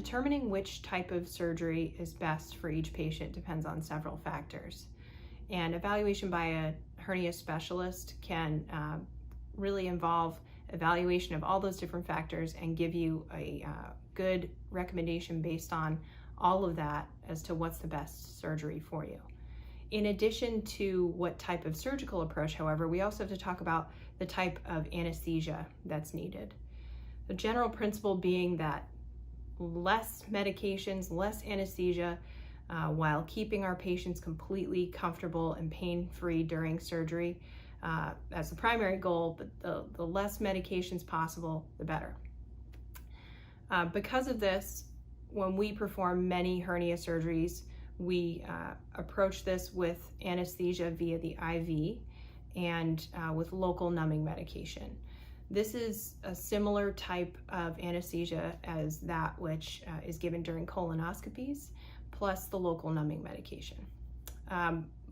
determining which type of surgery is best for each patient depends on several factors. And evaluation by a hernia specialist can really involve evaluation of all those different factors and give you a good recommendation based on all of that as to what's the best surgery for you. In addition to what type of surgical approach, however, we also have to talk about the type of anesthesia that's needed. The general principle being that less medications, less anesthesia, while keeping our patients completely comfortable and pain-free during surgery as the primary goal, but the less medications possible, the better. Because of this, when we perform many hernia surgeries, we approach this with anesthesia via the IV and with local numbing medication. This is a similar type of anesthesia as that which is given during colonoscopies, plus the local numbing medication.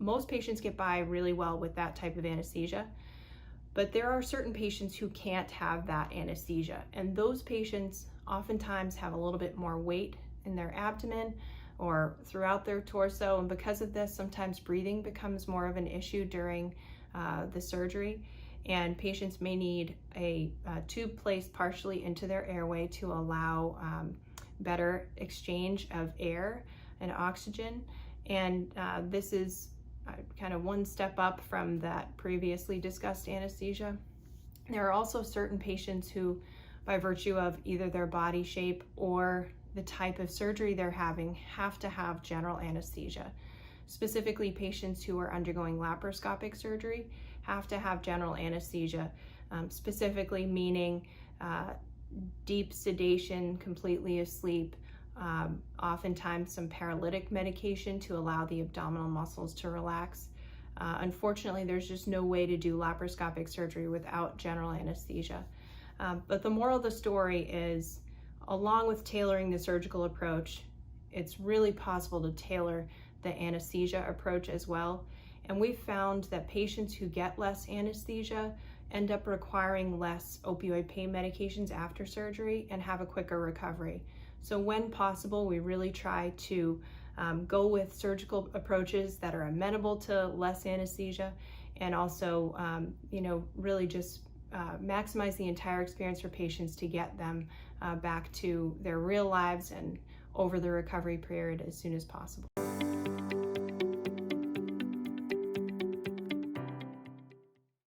Most patients get by really well with that type of anesthesia, but there are certain patients who can't have that anesthesia, and those patients oftentimes have a little bit more weight in their abdomen or throughout their torso, and because of this, sometimes breathing becomes more of an issue during the surgery, and patients may need a tube placed partially into their airway to allow better exchange of air and oxygen. And this is kind of one step up from that previously discussed anesthesia. There are also certain patients who, by virtue of either their body shape or the type of surgery they're having, have to have general anesthesia. Specifically, patients who are undergoing laparoscopic surgery have to have general anesthesia, specifically meaning deep sedation, completely asleep, oftentimes some paralytic medication to allow the abdominal muscles to relax. Unfortunately, there's just no way to do laparoscopic surgery without general anesthesia. But the moral of the story is, along with tailoring the surgical approach, it's really possible to tailor the anesthesia approach as well. And we've found that patients who get less anesthesia end up requiring less opioid pain medications after surgery and have a quicker recovery. So when possible, we really try to go with surgical approaches that are amenable to less anesthesia, and also, really just maximize the entire experience for patients to get them back to their real lives and over the recovery period as soon as possible.